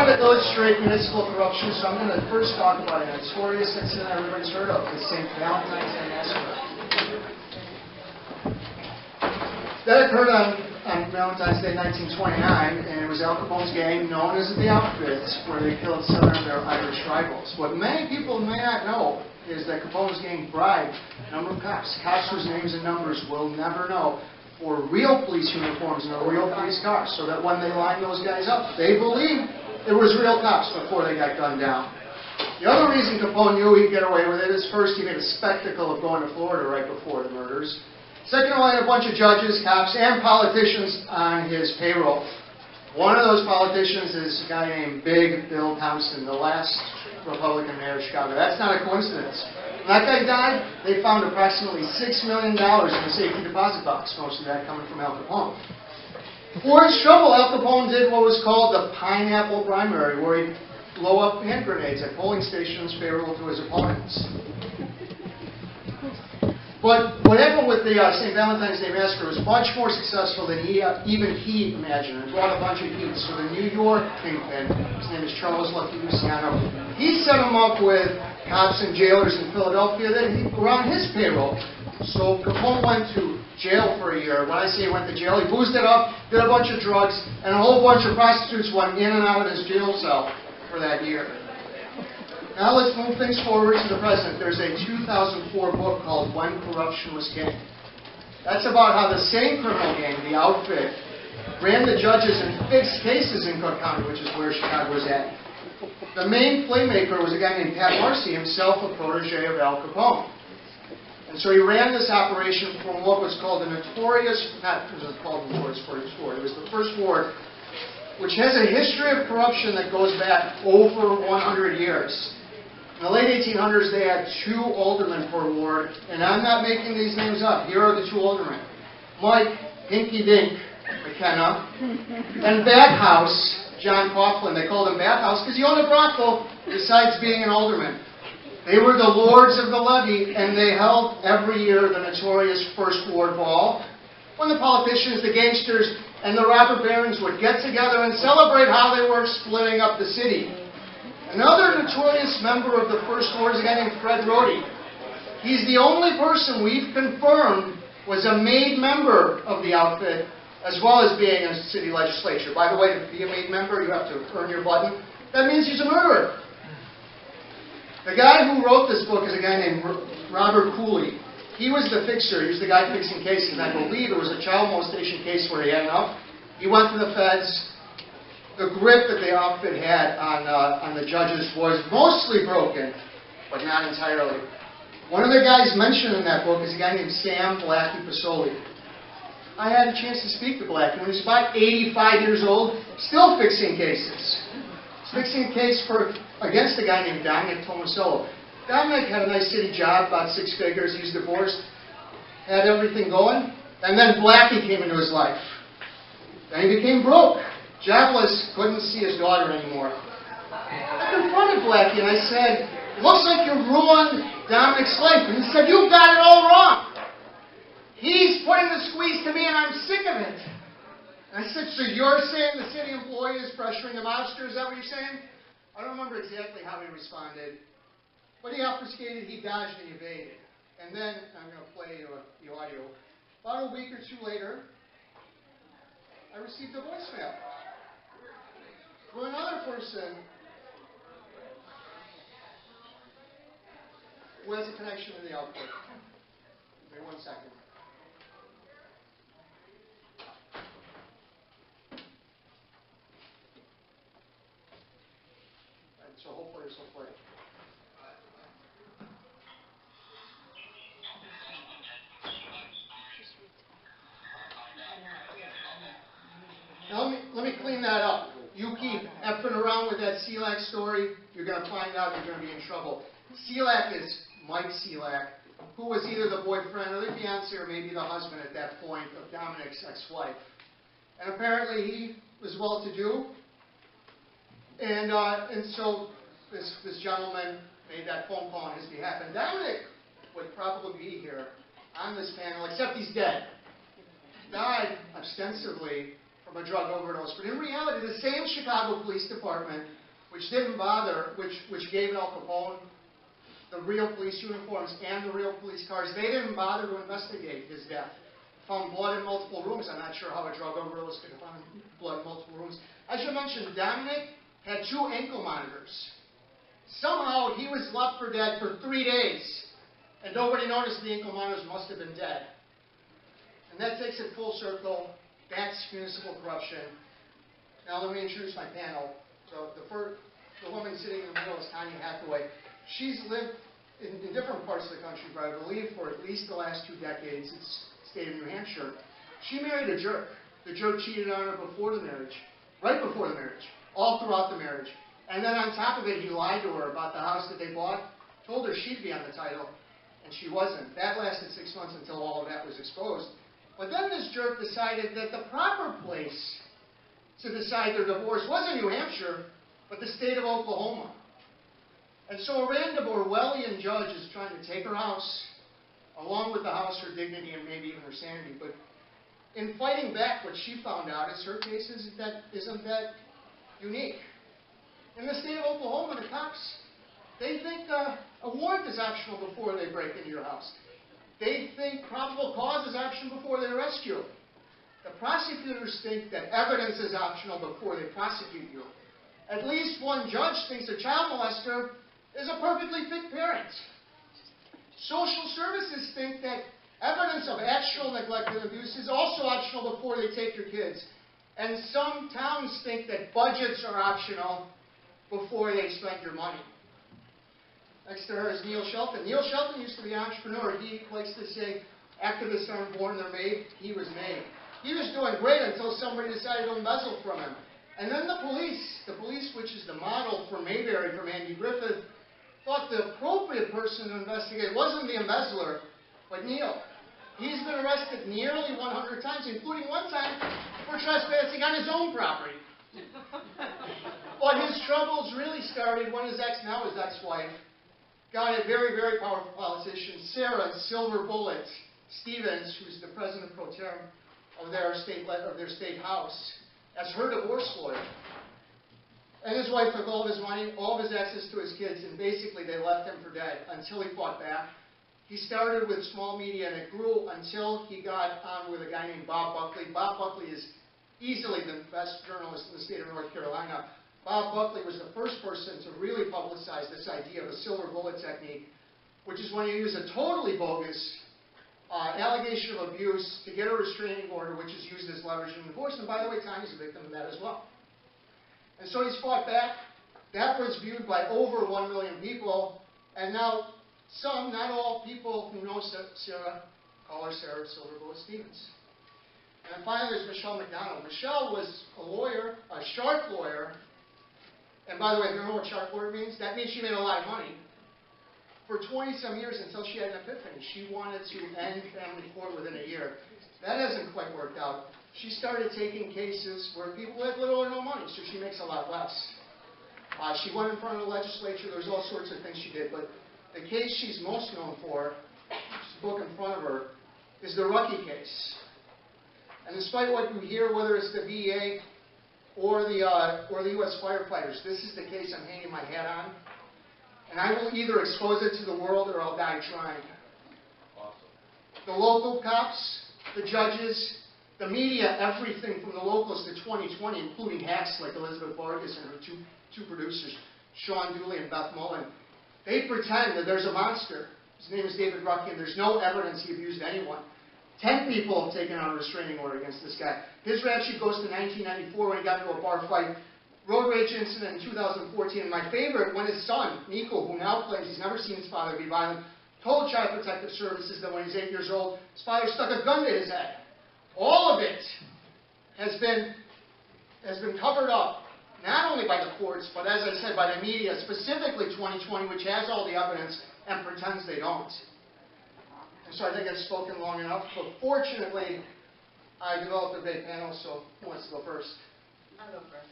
To illustrate municipal corruption, so I'm going to first talk about a notorious incident everybody's heard of, the St. Valentine's Day Massacre. That occurred on Valentine's Day 1929, and it was Al Capone's gang known as the Outfits, where they killed 7 of their Irish rivals. What many people may not know is that Capone's gang bribed a number of cops whose names and numbers we'll never know, for real police uniforms and real police cars, so that when they lined those guys up, they believed it was real cops before they got gunned down. The other reason Capone knew he'd get away with it is, first, he made a spectacle of going to Florida right before the murders. Second, he had a bunch of judges, cops, and politicians on his payroll. One of those politicians is a guy named Big Bill Thompson, the last Republican mayor of Chicago. That's not a coincidence. When that guy died, they found approximately $6 million in the safety deposit box, most of that coming from Al Capone. For his trouble, Al Capone did what was called the pineapple primary, where he'd blow up hand grenades at polling stations favorable to his opponents. But what happened with the St. Valentine's Day Massacre was much more successful than even he imagined. It brought a bunch of heat. So the New York kingpin, his name is Charles Lucky Luciano, he set him up with cops and jailers in Philadelphia that were on his payroll. So Capone went to jail for a year. When I say he went to jail, he boozed it up, did a bunch of drugs, and a whole bunch of prostitutes went in and out of his jail cell for that year. Now let's move things forward to the present. There's a 2004 book called When Corruption Was King. That's about how the same criminal gang, the Outfit, ran the judges in fixed cases in Cook County, which is where Chicago was at. The main playmaker was a guy named Pat Marcy, himself a protege of Al Capone. And so he ran this operation from what was called the notorious, not it was called the Notorious 40s Ward, it was the first ward, which has a history of corruption that goes back over 100 years. In the late 1800s, they had 2 aldermen per ward, and I'm not making these names up. Here are the 2 aldermen. Mike Hinky Dink McKenna, and Bathhouse John Coughlin. They called him Bathhouse because he owned a brothel besides being an alderman. They were the lords of the levee, and they held every year the notorious First Ward Ball, when the politicians, the gangsters, and the robber barons would get together and celebrate how they were splitting up the city. Another notorious member of the First Ward is a guy named Fred Rohde. He's the only person we've confirmed was a made member of the Outfit, as well as being in a city legislature. By the way, to be a made member, you have to earn your button. That means he's a murderer. The guy who wrote this book is a guy named Robert Cooley. He was the fixer. He was the guy fixing cases. I believe it was a child molestation case where he had enough. He went to the feds. The grip that the Outfit had on the judges was mostly broken, but not entirely. One of the guys mentioned in that book is a guy named Sam Blackie Pasoli. I had a chance to speak to Blackie when he was about 85 years old, still fixing cases. Fixing a case against a guy named Dominic Tomasello. Dominic had a nice city job, about 6 figures. He was divorced, had everything going, and then Blackie came into his life. Then he became broke, jobless, couldn't see his daughter anymore. I confronted Blackie and I said, "It looks like you ruined Dominic's life." And he said, "You've got it all wrong. He's putting the squeeze to me and I'm sick of it." And I said, "So you're saying the city employee is pressuring the mobster? Is that what you're saying?" I don't remember exactly how he responded, but he obfuscated, he dodged, and he evaded. And then, I'm going to play the audio. About a week or 2 later, I received a voicemail from another person who has a connection to the Outfit. Wait 1 second. So hopefully this will play. Now let me clean that up. You keep effing around with that Selak story, you're going to find out you're going to be in trouble. Selak is Mike Selak, who was either the boyfriend or the fiancé or maybe the husband at that point of Dominic's ex-wife. And apparently he was well-to-do. And so this gentleman made that phone call on his behalf. And Dominic would probably be here on this panel, except he's dead. Died ostensibly from a drug overdose. But in reality, the same Chicago Police Department, which didn't bother, which gave Al Capone the real police uniforms and the real police cars, they didn't bother to investigate his death. Found blood in multiple rooms. I'm not sure how a drug overdose could have found blood in multiple rooms. As you mentioned, Dominic had 2 ankle monitors. Somehow he was left for dead for 3 days, and nobody noticed the ankle monitors must have been dead. And that takes it full circle. That's municipal corruption. Now let me introduce my panel. So the woman sitting in the middle is Tanya Hathaway. She's lived in different parts of the country, but I believe for at least the last 2 decades, it's the state of New Hampshire. She married a jerk. The jerk cheated on her before the marriage, right before the marriage, all throughout the marriage. And then on top of it, he lied to her about the house that they bought, told her she'd be on the title, and she wasn't. That lasted 6 months until all of that was exposed. But then this jerk decided that the proper place to decide their divorce wasn't New Hampshire, but the state of Oklahoma. And so a random Orwellian judge is trying to take her house, along with the house, her dignity, and maybe even her sanity. But in fighting back, what she found out is her case isn't that unique. In the state of Oklahoma, the cops, they think a warrant is optional before they break into your house. They think probable cause is optional before they arrest you. The prosecutors think that evidence is optional before they prosecute you. At least one judge thinks a child molester is a perfectly fit parent. Social services think that evidence of actual neglect and abuse is also optional before they take your kids. And some towns think that budgets are optional before they spend your money. Next to her is Neil Shelton. Neil Shelton used to be an entrepreneur. He likes to say, activists aren't born, they're made. He was made. He was doing great until somebody decided to embezzle from him. And then the police, which is the model for Mayberry from Andy Griffith, thought the appropriate person to investigate wasn't the embezzler, but Neil. He's been arrested nearly 100 times, including one time for trespassing on his own property. But his troubles really started when his ex-wife, got a very, very powerful politician, Sarah Silver Bullet Stevens, who's the president pro tem of their state house, as her divorce lawyer. And his wife took all of his money, all of his access to his kids, and basically they left him for dead until he fought back. He started with small media, and it grew until he got on with a guy named Bob Buckley. Bob Buckley is easily the best journalist in the state of North Carolina. Bob Buckley was the first person to really publicize this idea of a silver bullet technique, which is when you use a totally bogus allegation of abuse to get a restraining order, which is used as leverage in divorce. And by the way, Tanya's a victim of that as well. And so he's fought back. That was viewed by over 1 million people. And now some, not all people who know Sarah, call her Sarah Silver Bullet Stevens. And finally, there's Michelle McDonald. Michelle was a lawyer, a shark lawyer. And by the way, if you don't know what shark lawyer means, that means she made a lot of money for 20-some years until she had an epiphany. She wanted to end family court within a year. That hasn't quite worked out. She started taking cases where people had little or no money, so she makes a lot less. She went in front of the legislature. There's all sorts of things she did. But the case she's most known for, this book in front of her, is the Rucky case. And despite what you hear, whether it's the VA or the U.S. firefighters, this is the case I'm hanging my hat on. And I will either expose it to the world or I'll die trying. Awesome. The local cops, the judges, the media, everything from the locals to 2020, including hacks like Elizabeth Vargas and her two producers, Sean Dooley and Beth Mullen, they pretend that there's a monster. His name is David Rucky, and there's no evidence he abused anyone. 10 people have taken out a restraining order against this guy. His rap sheet goes to 1994 when he got into a bar fight, road rage incident in 2014, and my favorite, when his son, Nico, who now claims he's never seen his father be violent, told Child Protective Services that when he's 8 years old, his father stuck a gun to his head. All of it has been covered up, not only by the courts, but as I said, by the media, specifically 2020, which has all the evidence and pretends they don't. And so I think I've spoken long enough, but fortunately, I developed a big panel, so who wants to go first? I'll go first.